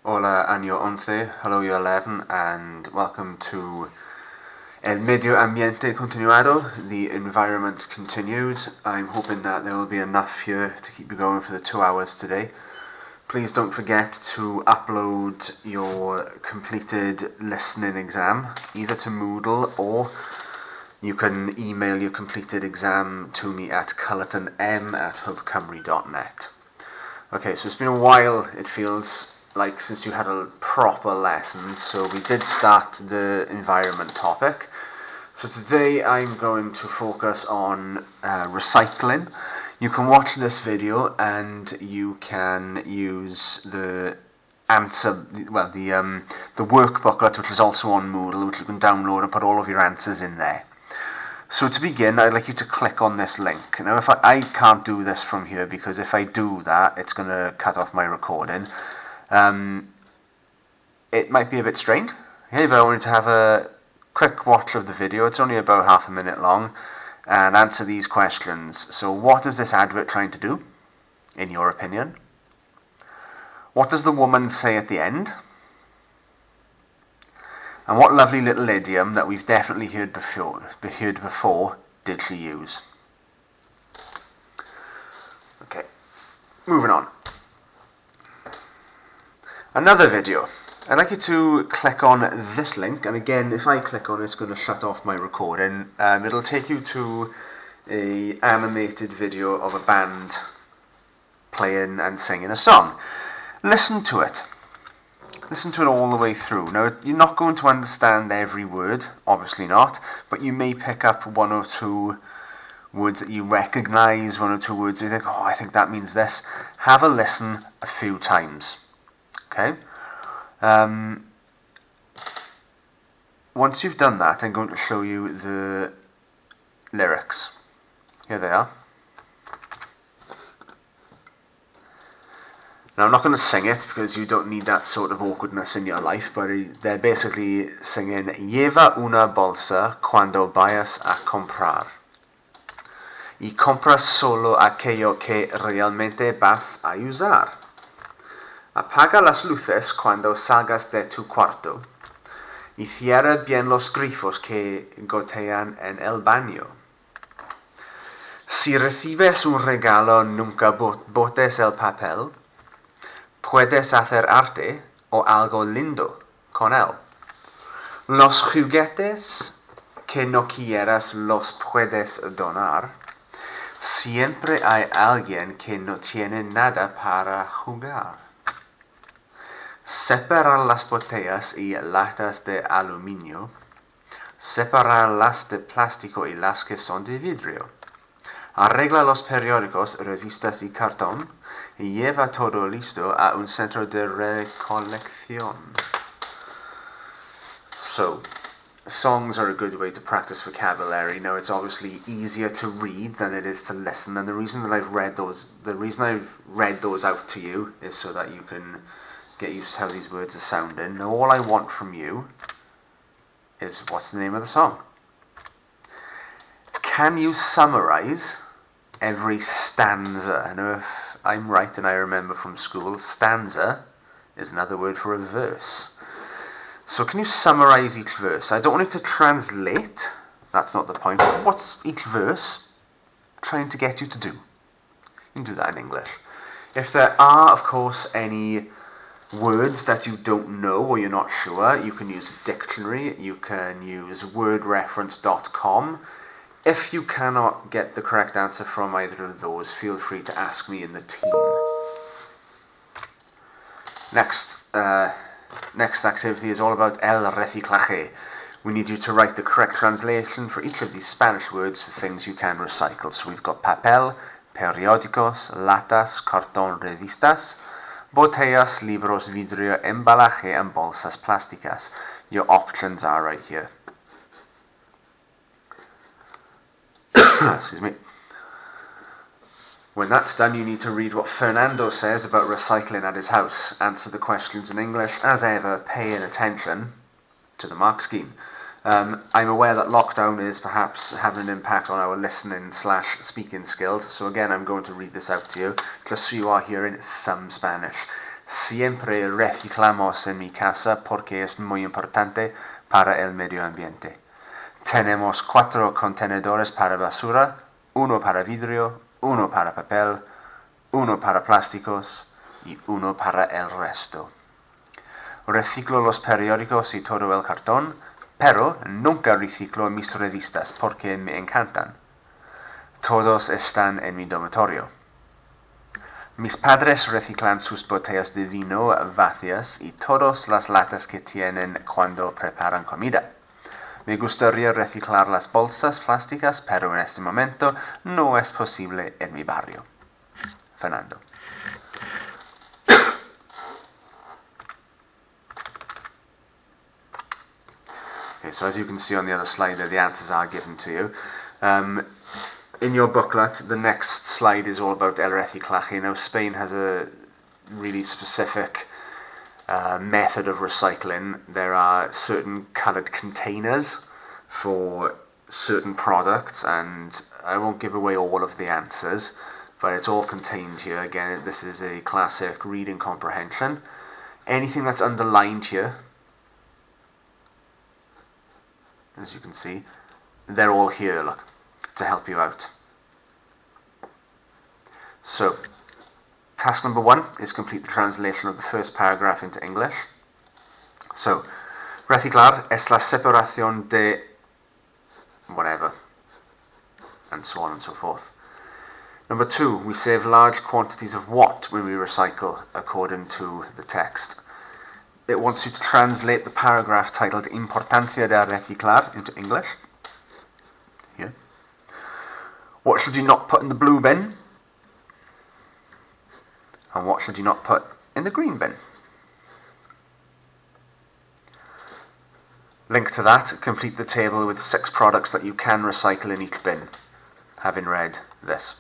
Hola, año 11. Hello, year 11, and welcome to el medio ambiente continuado. The environment continued. I'm hoping that there will be enough here to keep you going for the 2 hours today. Please don't forget to upload your completed listening exam, either to Moodle or you can email your completed exam to me at cullertonm@hubecymru.net. Okay, so it's been a while, it feels like, since you had a proper lesson, so we did start the environment topic. So today I'm going to focus on recycling. You can watch this video and you can use the work booklet, which is also on Moodle, which you can download and put all of your answers in there. So to begin, I'd like you to click on this link. Now, if I can't do this from here, because if I do that, it's going to cut off my recording. It might be a bit strained. Okay, but I wanted to have a quick watch of the video. It's only about half a minute long, and answer these questions. So what is this advert trying to do, in your opinion? What does the woman say at the end? And what lovely little idiom that we've definitely heard before did she use? Okay, moving on. Another video. I'd like you to click on this link, and again, if I click on it, it's going to shut off my recording. It'll take you to an animated video of a band playing and singing a song. Listen to it. Listen to it all the way through. Now, you're not going to understand every word, obviously not, but you may pick up one or two words that you recognise, one or two words you think, oh, I think that means this. Have a listen a few times. Okay? Once you've done that, I'm going to show you the lyrics. Here they are. Now, I'm not going to sing it because you don't need that sort of awkwardness in your life, but they're basically singing Lleva una bolsa cuando vayas a comprar. Y compra solo aquello que realmente vas a usar. Apaga las luces cuando salgas de tu cuarto. Y cierra bien los grifos que gotean en el baño. Si recibes un regalo, nunca botes el papel. Puedes hacer arte o algo lindo con él. Los juguetes que no quieras los puedes donar. Siempre hay alguien que no tiene nada para jugar. Separar las botellas y latas de aluminio. Separar las de plástico y las que son de vidrio. Arregla los periódicos, revistas y cartón. Y lleva todo listo a un centro de recolección. So, songs are a good way to practice vocabulary. Now, it's obviously easier to read than it is to listen, and the reason I've read those out to you is so that you can get used to how these words are sounding. Now, all I want from you is, what's the name of the song? Can you summarize every stanza? I know if I'm right and I remember from school, stanza is another word for a verse. So can you summarize each verse? I don't want you to translate, that's not the point. What's each verse trying to get you to do? You can do that in English. If there are, of course, any words that you don't know or you're not sure, you can use a dictionary, you can use wordreference.com. If you cannot get the correct answer from either of those, feel free to ask me in the team. Next activity is all about el reciclaje. We need you to write the correct translation for each of these Spanish words for things you can recycle. So we've got papel, periódicos, latas, cartón, revistas, botellas, libros, vidrio, embalaje, and bolsas plásticas. Your options are right here. Excuse me. When that's done, you need to read what Fernando says about recycling at his house. Answer the questions in English, as ever, paying attention to the mark scheme. I'm aware that lockdown is perhaps having an impact on our listening/speaking skills, so again I'm going to read this out to you, just so you are hearing some Spanish. Siempre reciclamos en mi casa porque es muy importante para el medio ambiente. Tenemos 4 contenedores para basura, 1 para vidrio, 1 para papel, 1 para plásticos y 1 para el resto. Reciclo los periódicos y todo el cartón, pero nunca reciclo mis revistas porque me encantan. Todos están en mi dormitorio. Mis padres reciclan sus botellas de vino vacías y todas las latas que tienen cuando preparan comida. Me gustaría reciclar las bolsas plásticas, pero en este momento no es posible en mi barrio. Fernando. Okay, so as you can see on the other slide there, the answers are given to you. In your booklet, the next slide is all about el reciclaje. Now, Spain has a really specific method of recycling. There are certain coloured containers for certain products, and I won't give away all of the answers, but it's all contained here. Again, this is a classic reading comprehension. Anything that's underlined here, as you can see, they're all here, look, to help you out. So, task number 1 is complete the translation of the first paragraph into English. So, reciclar es la separación de whatever, and so on and so forth. Number 2, we save large quantities of what when we recycle, according to the text. It wants you to translate the paragraph titled Importancia de reciclar into English. Here. What should you not put in the blue bin? And what should you not put in the green bin? Link to that, complete the table with 6 products that you can recycle in each bin, having read this.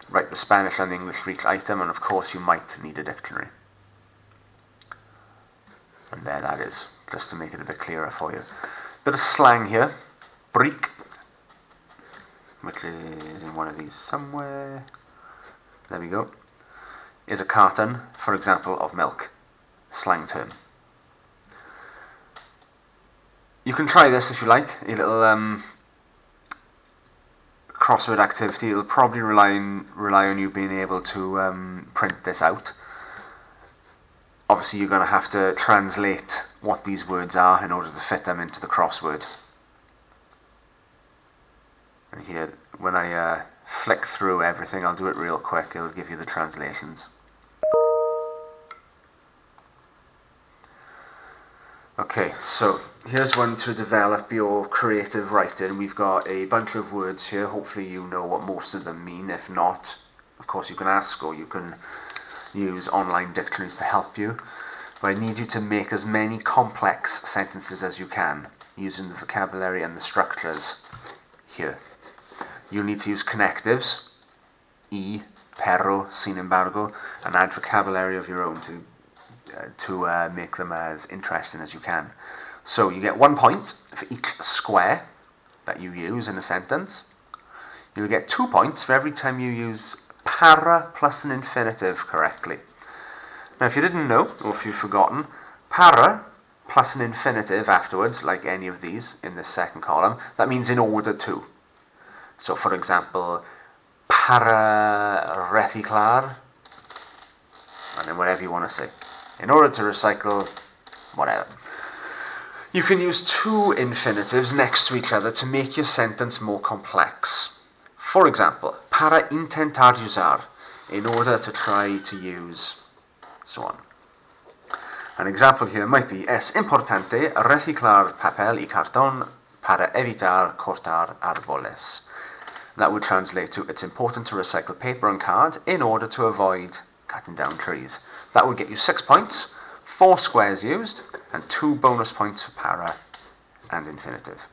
Write the Spanish and the English for each item, and of course you might need a dictionary. And there that is, just to make it a bit clearer for you. Bit of slang here. Brick, which is in one of these somewhere. There we go. Is a carton, for example, of milk. Slang term. You can try this if you like. A little crossword activity. It'll probably rely on you being able to print this out. Obviously, you're going to have to translate what these words are in order to fit them into the crossword. And here, when I flick through everything, I'll do it real quick. It'll give you the translations. Okay, so here's one to develop your creative writing. We've got a bunch of words here. Hopefully you know what most of them mean. If not, of course you can ask, or you can use online dictionaries to help you. But I need you to make as many complex sentences as you can, using the vocabulary and the structures here. You'll need to use connectives, y, pero, sin embargo, and add vocabulary of your own to make them as interesting as you can. So you get 1 point for each square that you use in a sentence. You'll get 2 points for every time you use para plus an infinitive correctly. Now, if you didn't know, or if you've forgotten, para plus an infinitive afterwards, like any of these in this second column, that means in order to. So, for example, para reciclar, and then whatever you want to say. In order to recycle, whatever. You can use 2 infinitives next to each other to make your sentence more complex. For example, para intentar usar, in order to try to use, so on. An example here might be, es importante reciclar papel y cartón para evitar cortar árboles. That would translate to, it's important to recycle paper and card in order to avoid cutting down trees. That would get you 6 points, 4 squares used, and 2 bonus points for para and infinitive.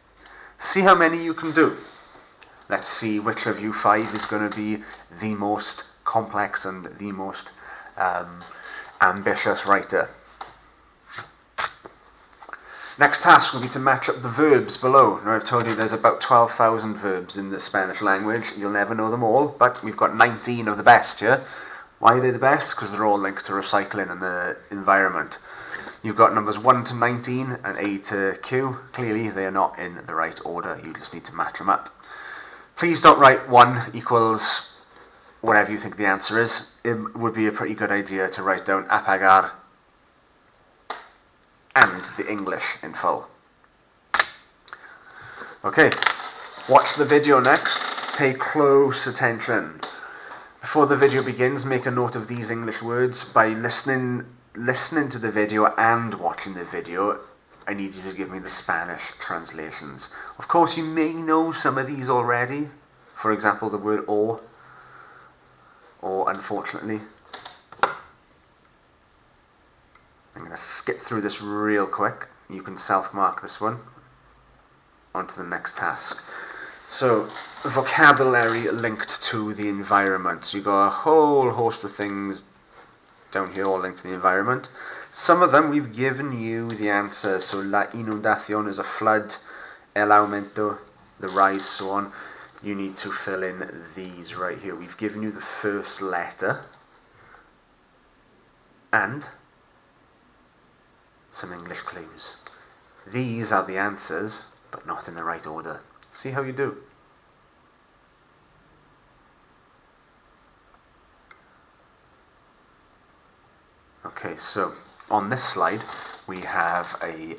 See how many you can do. Let's see which of you 5 is going to be the most complex and the most ambitious writer. Next task will be to match up the verbs below. Now, I've told you there's about 12,000 verbs in the Spanish language. You'll never know them all, but we've got 19 of the best here. Why are they the best? Because they're all linked to recycling and the environment. You've got numbers 1 to 19 and A to Q. Clearly, they are not in the right order. You just need to match them up. Please don't write 1 equals whatever you think the answer is. It would be a pretty good idea to write down apagar and the English in full. Okay, watch the video next. Pay close attention. Before the video begins, make a note of these English words. By listening to the video and watching the video, I need you to give me the Spanish translations. Of course, you may know some of these already. For example, the word or unfortunately. I'm going to skip through this real quick. You can self-mark this one. On to the next task. So, vocabulary linked to the environment. So you've got a whole host of things down here all linked to the environment. Some of them we've given you the answers. So la inundación is a flood, el aumento, the rise, so on. You need to fill in these right here. We've given you the first letter and some English clues. These are the answers, but not in the right order. See how you do. Okay, so on this slide we have a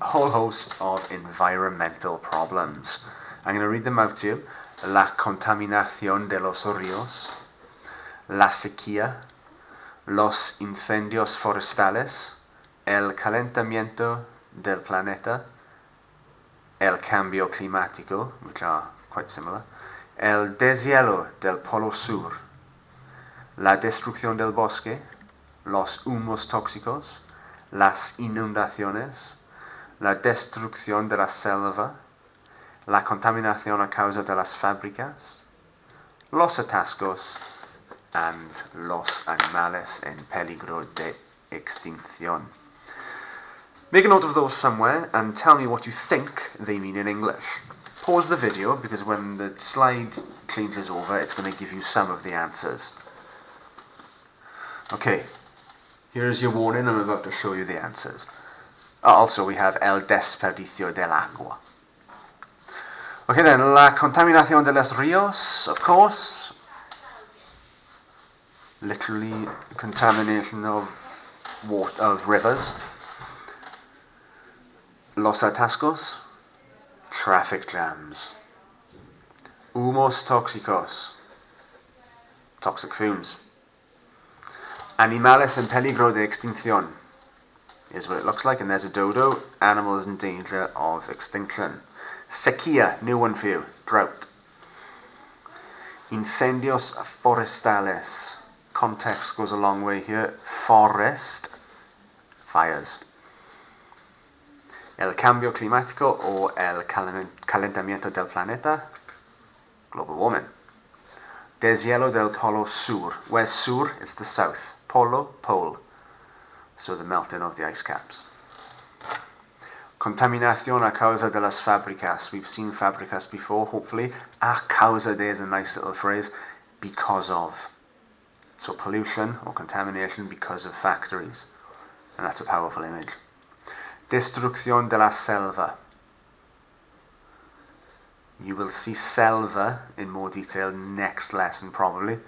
whole host of environmental problems. I'm going to read them out to you. La contaminación de los ríos, la sequía, los incendios forestales, el calentamiento del planeta, el cambio climático, which are quite similar, el deshielo del polo sur, la destrucción del bosque, los humos tóxicos, las inundaciones, la destrucción de la selva, la contaminación a causa de las fábricas, los atascos, and los animales en peligro de extinción. Make a note of those somewhere and tell me what you think they mean in English. Pause the video because when the slide changes over, it's going to give you some of the answers. Okay, here's your warning. I'm about to show you the answers. Also, we have el desperdicio del agua. Okay then, la contaminación de los ríos, of course. Literally, contamination of water, of rivers. Los atascos, traffic jams. Humos tóxicos, toxic fumes. Animales en peligro de extinción is what it looks like, and there's a dodo. Animals in danger of extinction. Sequía, new one for you, drought. Incendios forestales, context goes a long way here. Forest, fires. El cambio climático o el calentamiento del planeta, global warming. Deshielo del polo sur. Where's sur? It's the south. Polo, pole. So the melting of the ice caps. Contaminación a causa de las fábricas. We've seen fábricas before, hopefully. A causa de is a nice little phrase. Because of. So pollution or contamination because of factories. And that's a powerful image. Destrucción de la selva. You will see selva in more detail next lesson probably.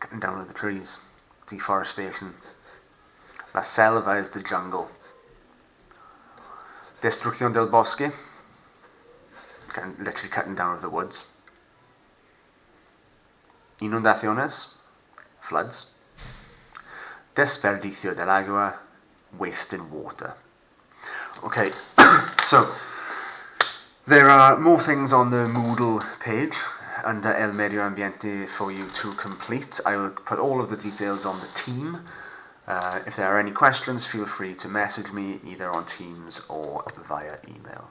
Cutting down of the trees. Deforestation. La selva is the jungle. Destrucción del bosque. Literally cutting down of the woods. Inundaciones. Floods. Desperdicio del agua, wasting water. Okay, so there are more things on the Moodle page under El Medio Ambiente for you to complete. I will put all of the details on the team. If there are any questions, feel free to message me either on Teams or via email.